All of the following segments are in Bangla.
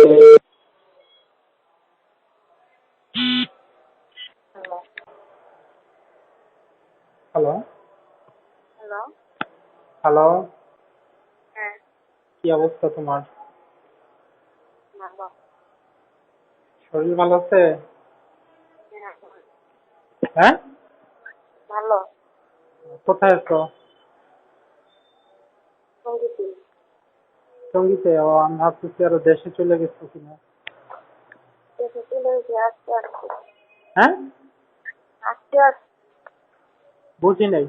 হ্যালো। হ্যালো। হ্যালো। হ্যালো। হ্যাঁ। কি অবস্থা তোমার? ভালো। শরীর ভালো আছে? হ্যাঁ, হ্যাঁ? ভালো। কোথায় আছো? সঙ্গীতি। সঙ্গীতে? ও, আমি ভাবতেছি আরো দেশে চলে গেছো কিনা। দেশে চলে এসে আসতে আসতে হ্যাঁ? আসতে আসতে বুঝি নাই।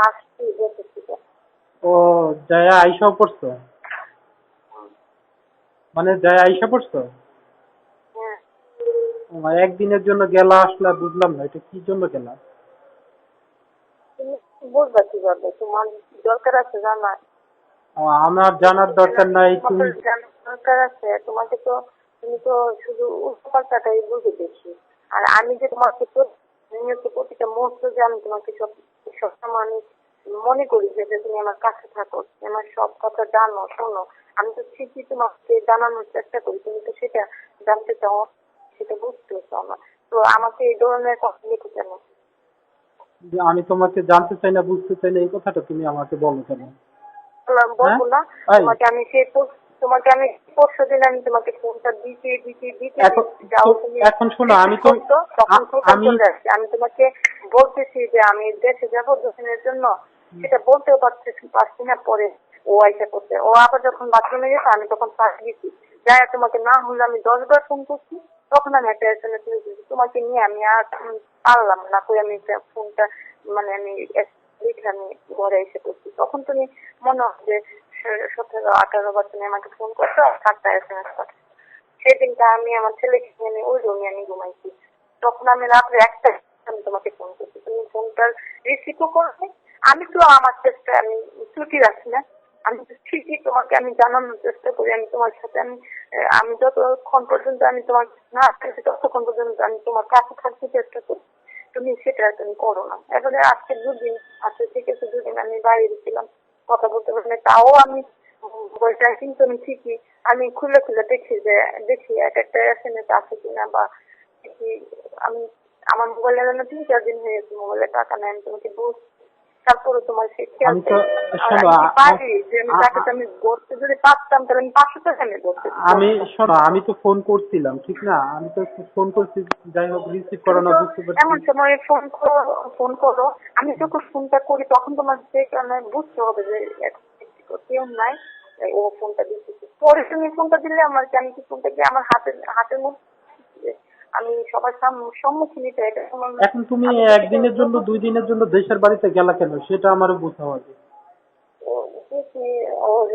আসছি দেশে থেকে। ও, জায়া আইসাও পড়ছো? হুম, মানে জায়া আইসা পড়ছো? হ্যাঁ। ও, একদিনের জন্য গেলা, আসলা, বুঝলাম না এটা কি জন্য গেলা। তুমি বুঝবা কিভাবে? তোমার দরকার আছে জানা। ও, আমার জানার দরকার নাই। তোমার তো তুমি জানার দরকার আছে। তোমাকে তো তুমি তো শুধু উল্টোপাল্টাটাই বুঝে বেশি। আর আমি যে তোমাকে নিয়ত প্রতিটা মুহূর্ত যে আমি তোমাকে সবসময় আমি মনে করি যে তুমি আমার কাছে থাকো, তুমি আমার সব কথা জানো শোনো। আমি তো ঠিকই তোমাকে জানানোর চেষ্টা করি, তুমি তো সেটা জানতে চাও, সেটা বুঝতে চাও না। তো আমাকে এই ধরনের কথা লিখে কেন? যে আমি তোমাকে জানতে চাই না, বুঝতে চাই না, এই কথাটা তুমি আমাকে বলো কেন? হ্যাঁ? বলবো না। এই, তোমাকে আমি তোমাকে আমি পরশু দিন আমি তোমাকে ফোনটা দিতে দিতে দিতে এখন যাও, তো- তুমি এখন শোনো, রিসিভ আমি তো করছো, তখন টোটাল আমি চলে আসছে। আমি তোমাকে বলতেছি যে আমি দেশে যাবো 2 দিনের জন্য, সেটা বলতেও পারছি না। পরে ও আইসা করছে, ও আবার যখন বাথরুমে গেছে আমি তখন ফাঁসি গেছি। যাই তোমাকে না হলে আমি 10 বার ফোন করছি, তখন আমি একটা এসএমএস দিয়েছি তোমাকে নিয়ে। আমি আর পারলাম না করে আমি ফোনটা মানে আমি লিখে আমি ঘরে এসে করছি। তখন তুমি মনে হয় যে 17-18 বার তুমি আমাকে ফোন করছো আর 7টা এসএমএস করছো। সেদিনটা আমি আমার ছেলেকে নিয়ে ওই রুমে আমি ঘুমাইছি। তখন আমি রাত্রে 1টা আমি তোমাকে ফোন করছি, তুমি ফোনটা রিসিভও করবে। আমি তো আমার চেষ্টা আমি ত্রুটি রাখি না। আমি তো ঠিকই তোমাকে আমি জানানোর চেষ্টা করি। আমি তোমার সাথে আমি যতক্ষণ পর্যন্ত আমি তোমার না আসতেছি ততক্ষণ পর্যন্ত আমি তোমার কাছে থাকতে চেষ্টা করি। তুমি সেটা তুমি করো না। এবারে আজকে 2 দিন আজকে থেকে 2 দিন আমি বাইরে ছিলাম, কথা বলতে পারি না। তাও আমি মোবাইলটা কিন্তু আমি ঠিকই আমি খুলে খুলে দেখি এক একটা এসএমএস আছে কিনা, বা দেখি আমি আমার মোবাইলে যেন 3-4 দিন হয়ে গেছে মোবাইলে টাকা নেই। আমি তোমাকে বলছি, তারপরে তোমার সে খেয়াল আমি তো চাই। আর শোনো, আমি কি পারি যে আমি তাকে তো আমি গড়তে যদি পারতাম তাহলে আমি 500 টাকা আমি আমি গড়তাম। শোনো, আমি তো ফোন করছিলাম ঠিক না, আমি তো ফোন করছি, যাই হোক রিসিভ করো তুমি না তো বুঝতে পারছি। এমন সময় ফোন করো। আমি যখন ফোনটা করি তখন তোমার যে কারণে বুঝতে হবে যে কেউ নাই, ও ফোনটা দিচ্ছে। পরে তুমি ফোনটা দিলে আমার কি, আমি কি ফোনটা কি আমার হাতের মধ্যে আমি সবার সম্মুখীন এটা তোমার এখন তুমি আমি তো সেটা একদিনের জন্য, 2 দিনের জন্য দেশের বাড়িতে গেলা কেন, সেটা আমারও বুঝতে হবে। দেখি ওর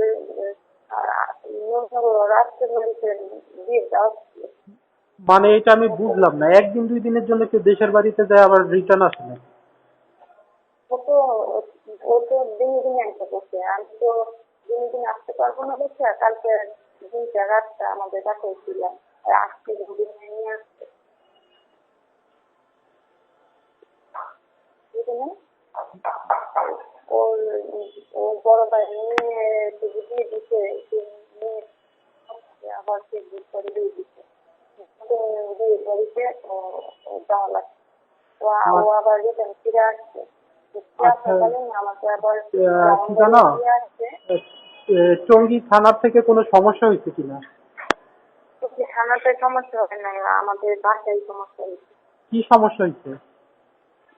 রাস্তার বাড়িতে দিয়ে যাও। মানে এটা আমি বুঝলাম না, একদিন 2 দিনের জন্য কেউ দেশের বাড়িতে যায় আবার রিটার্ন আসে না। ও তো ও তো দিনে দিনে আসতে করছে। আমি তো দিনে দিনে আসতে পারবো না বলছে। আর কালকে 2টা রাতটা আমাদের কাছে ছিলাম, আর আজকে দিনে নিয়ে আসছে বুঝলেন। ওর ওর বড় ভাই নিয়ে শুধু দিয়ে দিচ্ছে, সে নিয়ে আবার সে করে দিয়ে দিচ্ছে। তো বিয়ে বাড়িতে ও যাওয়া লাগছে। ও আবার রিটার্ন ফিরে আসছে। ফিরে আচ্ছা, আসাকালীন আমাকে আবার কি জানো, ব্রাহ্মণবাড়িয়া দিয়ে আসছে। টঙ্গী থানার থেকে কোনো সমস্যা হয়েছে কিনা? তো থানাতে সমস্যা হবে না, আমাদের বাসায় সমস্যা হয়েছে। কি সমস্যা হয়েছে?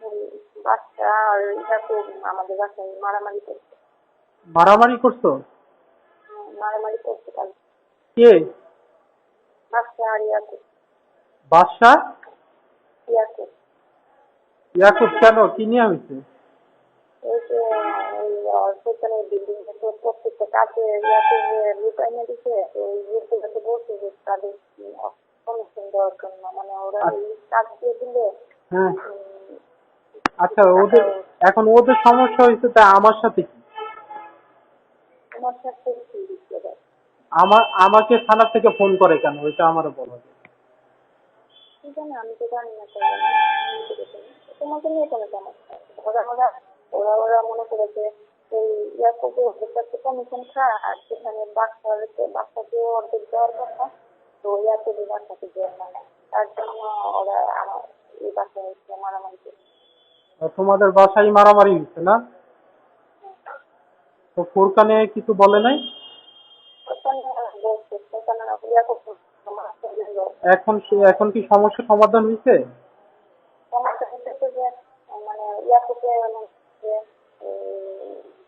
ওই বাচ্চা আর এটা তো আমাদের বাসায় মারামারি করছে। মারামারি করছো? মারামারি করছে কাল কে? বাচ্চা আর বাদশাহ? ইয়াকে ইয়াকুব? কেন, কি নিয়ে হয়েছে? ওই যে ওই সেখানে বিল্ডিং এর প্রত্যেকটা কাজে ইয়াকে লুকাই না দিচ্ছে। ওই লোকগুলোকে বলছে যে তাদের সম্মুখীন দেওয়ার জন্য, মানে ওরা এই কাজ দিয়ে দিলে হ্যাঁ, আচ্ছা, কিছু টাকা ওদের এখন ওদের সমস্যা হয়েছে, তা আমার সাথে কি? তোমার সাথে দিচ্ছে। আমাকে থানা থেকে ফোন করে কেন, ওইটা আমারও বলা যায়। কি জানি, আমি তো জানি না তাহলে আমি তো দেখি না। তোমাকে নিয়ে কোনো সমস্যা আছে? ওরা ওরা ওরা ওরা মনে করেছে এই ইয়াকুবে ওদের কাছে কমিশন খায়, আর সেখানে বাচ্চাকে অর্ধেক দেওয়ার কথা, তো ইয়াকুবে বাচ্চাকে দেওয়া হয় না। তার জন্য ওরা আমার এই বাচ্চা হচ্ছে মারামারি করছে। তোমাদের বাসায় মারামারি হচ্ছে না? তো ফোরকানে কিছু বলে নাই? ওখানে বলছে সেখানে ইয়াকুব এখন কি সমস্যা সমাধান হয়েছে? সমস্যা হচ্ছে যে মানে ইয়াকুবে যে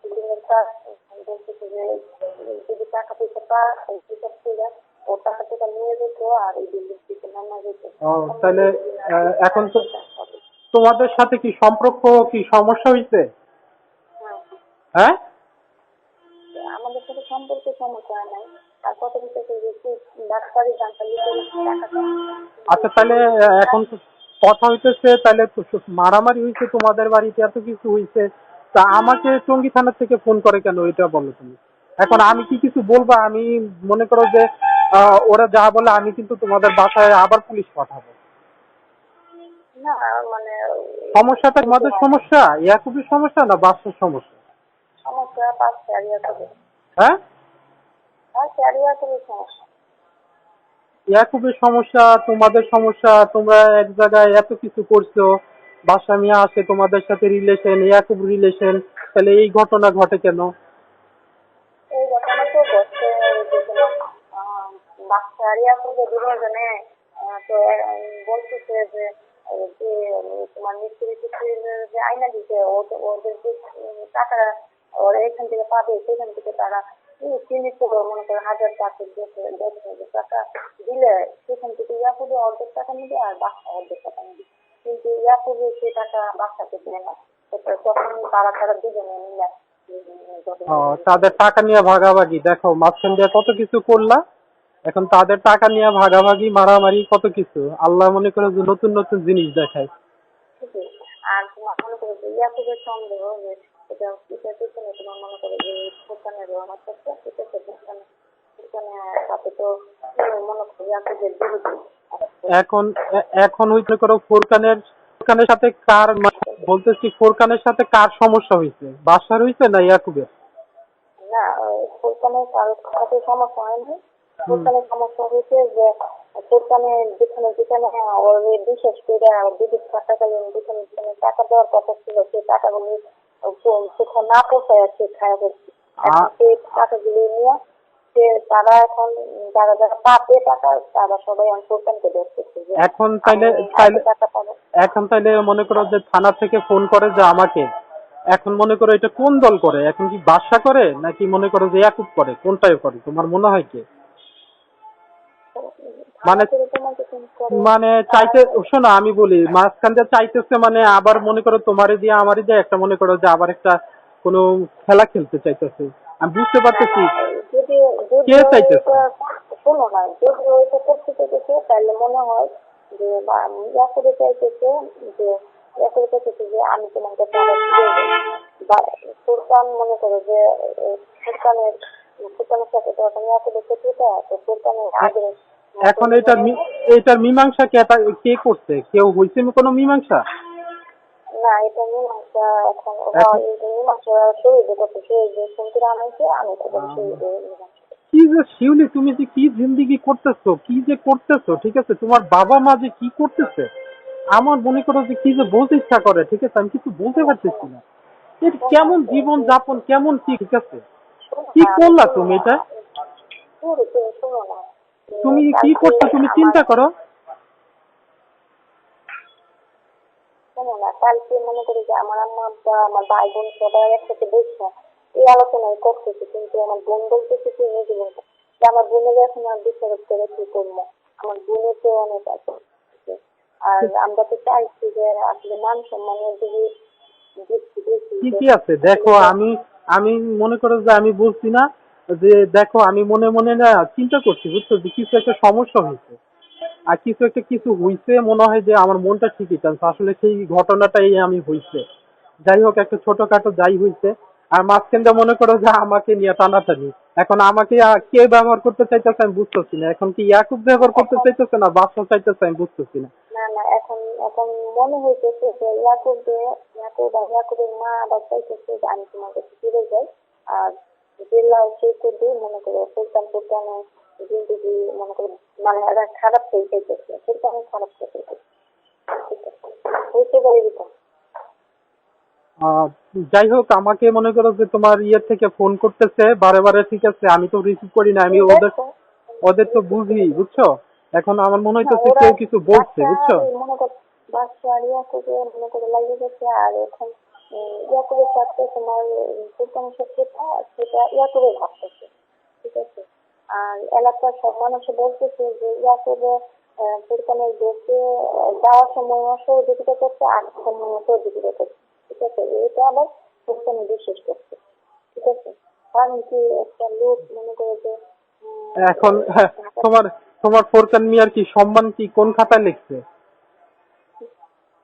বিল্ডিংয়ের কাজ বলতেছে যে যদি টাকা পয়সা পায় হিসাব করে ও টাকা টাকা নিয়ে যেত আর এই বিল্ডিং থেকে নামা যেত। তাহলে এখন তো তোমাদের সাথে কি সম্পর্ক কি সমস্যা হয়েছে? হ্যাঁ, আমাদের সাথে সম্পর্কে সমস্যা নাই, আর কত কিছু যে ডাক্তারি জানতালি করে টাকা। আচ্ছা, তাহলে এখন তো কথা হইতেছে, তাহলে তো মারামারি হয়েছে তোমাদের বাড়িতে, এত কিছু হয়েছে, তা আমাকে টঙ্গী থানা থেকে ফোন করে কেন এটা বলো তুমি। এখন আমি কি কিছু বলবো? আমি মনে করো যে ওরা যা বলে আমি কিন্তু তোমাদের বাসায় আবার পুলিশ পাঠাবো। না মানে সমস্যাটা তোমাদের সমস্যা, ইয়াকুবের সমস্যা না বাচ্চার সমস্যা? সমস্যা পাচ্ছে আর ইয়াকুবে, হ্যাঁ, পাচ্ছে আর ইয়াকুবের সমস্যা। ইয়াকুবের সমস্যা, তোমাদের সমস্যা, তোমরা এক জায়গায় এত কিছু করছো, বাসা নিয়ে আসে তোমাদের সাথে রিলেশন, ইয়াকুব রিলেশন, তাহলে এই ঘটনা ঘটে কেন? এই ঘটনা তো ঘটছে যে তোমার বাচ্চা আর ইয়াকুবে দুজনে তো বলতেছে যে যে তোমার মিস্ত্রি টিস্ত্রির যে আয়না দিতে ওদের যে টাকা ওরা এখান থেকে পাবে, সেখান থেকে তারা চিনি করে মনে করে 1000 টাকা 10,000 টাকা দিলে সেখান থেকে ইয়াকুবে অর্ধেক টাকা নিবে আর বাচ্চা অর্ধেক টাকা নিবে, কিন্তু ইয়াকুবে সে টাকা বাচ্চাকে দেয় না। তখন তারা দুজনে মিলে তাদের টাকা নিয়ে ভাগাভাগি, দেখো মাঝখান দিয়ে কত কিছু করলা, এখন তাদের টাকা নিয়ে ভাগাভাগি, মারামারি, কত কিছু। আল্লাহ মনে করে যে নতুন নতুন জিনিস দেখায়। আর তোমার মনে করো যে ইয়াকুবের সন্দেহ যে এটা কিসের পিছনে তোমার মনে করো যে ফুরকানের রহমত করছে, ঠিক আছে, ফুরকানের সাথে তো মনে করো ইয়াকুবের বিরোধী। এখন হইতে করো ফোরকানের সাথে কার, বলতেছি ফোরকানের সাথে কার সমস্যা হয়েছে, বাসার হয়েছে না ইয়াকুবের? না, ফুরকানের কারোর সাথে সমস্যা হয়নি। ফুরকানের সমস্যা হয়েছে যে ফুরকানের যেখানে ওর বিশেষ করে বিদ্যুৎ থাকাকালীন যেখানে টাকা দেওয়ার কথা ছিল, সেই টাকাগুলি সেখানে না পোষায় সে খায় করছে। এখন সেই টাকাগুলি নিয়ে তারা এখন যারা যারা পাবে টাকা তারা সবাই ফুরকানকে দেখতেছে। এখন তাইলে মনে করো যে থানা থেকে ফোন করে যে আমাকে, এখন মনে করো এটা কোন দল করে? এখন কি বাদশা করে নাকি মনে করো যে ইয়াকুব করে? কোনটাই করে তোমার মনে হয় কি? মানে চাইতে, শোনো আমি বলি, মাঝখান দিয়ে চাইতেছে, মানে আবার মনে করো তোমারে দিয়ে আমারই দিয়ে একটা মনে করো যে আবার একটা কোনো খেলা খেলতে চাইতেছে। আমি বুঝতে পারতেছি কে চাইতেছে। শোনো না, যদি ওইটা করতে চাইতেছে তাহলে মনে হয় যে ইয়াকুবে চাইতেছে যে আমি তোমাকে বা ফুরকান মনে করো যে ফুরকানের সাথে তো এখন ইয়াকুবের শত্রুতা, তো ফুরকানের আগে এখন এটার মীমাংসা কে করছে? কেউ হয়েছে কোনো মীমাংসা? না, এটা মীমাংসা এখন ওরা মীমাংসা শহীদ করতে শহীদ শুনতে আনাইছে, আমি তাদের শহীদ কি যে শিউলি, তুমি যে কি জিন্দিগি করতেছো, কি যে করতেছো, ঠিক আছে, তোমার বাবা মা যে কি করতেছে, আমার মনে করো যে কি যে বলতে ইচ্ছা করে, ঠিক আছে, আমি কিছু বলতে পারতেছি না। এটা কেমন জীবন যাপন, কেমন কি, ঠিক আছে, কি করলা তুমি এটা? তুমি কি করছো তুমি চিন্তা করো। শোনো না, কালকে মনে করি যে আমার আম্মা আব্বা আমার ভাই বোন সবাই একসাথে বসছে এই আলোচনায় করতেছে, কিন্তু আমার বোন বলতেছে কি নিজে বলতে যে আমার বোনের এখন আর বিচারক করে কি করবো, আমার বোনের তো অনেক আছে, আর আমরা তো চাইছি যে আসলে মান সম্মানের দিকে কি আছে দেখো। আমি মনে করো যে আমি বলছি না যে দেখো, আমি মনে মনে না চিন্তা করছি, বুঝছো, যে কিছু একটা সমস্যা হয়েছে আর কিছু হয়েছে, মনে হয় যে আমার মনটা ঠিকই টানছে, আসলে সেই ঘটনাটাই আমি হয়েছে। যাই হোক, একটা ছোটখাটো যাই হয়েছে, আর মাঝখানটা মনে করো যে আমাকে নিয়ে টানাটানি। এখন আমাকে কে ব্যবহার করতে চাইতেছে আমি বুঝতেছি না। এখন কি ইয়াকুব ব্যবহার করতে চাইতেছে না বাদশা চাইতেছে আমি বুঝতেছি না। না, এখন এখন মনে হইতেছে যে ইয়াকুবের মা আবার চাইতেছে যে আমি তোমার কাছে ফিরে যাই। আর জেলা সেই করবে মনে করো ফুলটানে জিন্দগি মনে করো মানে একটা খারাপ হয়ে যাইতেছে, ফুলটানে খারাপ হয়ে যাইতেছে। বুঝতে পারি দিতাম। আহ, যাই হোক, আমাকে মনে করো যে তোমার ইয়ে থেকে ফোন করতেছে বারে বারে, ঠিক আছে, আমি তো রিসিভ করি না, আমি ওদের দেখো ওদের তো বুঝি, বুঝছো। এখন আমার মনে হ্যাঁ, হইতেছে ওরা কেউ কিছু বলছে, বুঝছো। বাচ্চা মনে কর বাচ্চা আর ইয়াকুবে মনে করে লাগিয়ে গেছে। আর এখন ইয়াকুবের সাথে তোমার ফুলটানের সাথে সেটা ইয়াকুবে ভাবতেছে, ঠিক আছে। আর এলাকার সব মানুষে বলতেছে যে ইয়াকুবে ফুলটানের দেশে যাওয়ার সময় সহযোগিতা করছে, আর সময় সহযোগিতা করছে, ঠিক আছে। এটা আবার ফুলটানে বিশ্বাস করছে, ঠিক আছে। কারণ কি একটা লোক মনে করে যে এখন তোমার তোমার ফোরকান মিয়ার কি সম্মান কি কোন খাতায় লিখছে?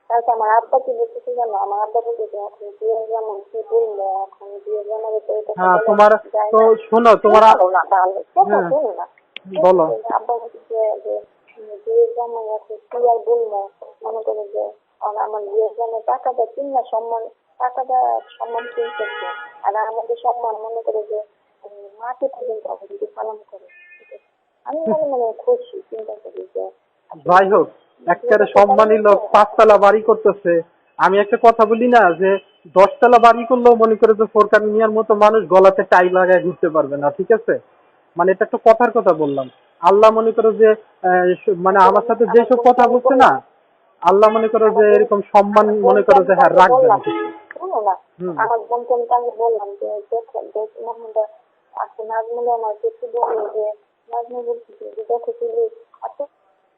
তারপর আমার আব্বা কি বলতেছে জানো, আমার আব্বা বলতেছে এখন বিয়ে যেমন কি বলবো, এখন বিয়ে যেমন হ্যাঁ, তোমার যায় তো না। শোনো, তোমার শোনো না তাহলে কথা হ্যাঁ, শোনো না। বলো। আব্বা বলতেছে যে বিয়ে যেমন এখন কি আর বলবো, মনে করে যে আমার বিয়ের জন্য টাকাটা কিনা সম্মান, টাকাটা সম্মান কিনতেছে। আর আমাদের সম্মান মনে করে যে মাটি পর্যন্ত অবধি পালন করে, ঠিক আছে। আমি মনে মনে খুশি চিন্তা করি যে যাই হোক, একেবারে সম্মানী লোক 5 তলা বাড়ি করতেছে। আমি একটা কথা বলি না, যে 10 তলা বাড়ি করলেও মনে করে যে ফোরকান মিয়ার মতো মানুষ গলাতে টাই লাগায় ঘুরতে পারবে না, ঠিক আছে। মানে এটা একটা কথার কথা বললাম। আল্লাহ মনে করো যে মানে আমার সাথে যেসব কথা বলছে না, আল্লাহ মনে করো যে এরকম সম্মান মনে করো যে হ্যাঁ রাখবে না কিছু। শোনো না, হুম। আমার বোনকে আমি বললাম যে দেখো মোহাম্মদ আছে নাজমুল, আমার কিছু বললো যে নাজমুল বলছি যে দেখো তুমি এত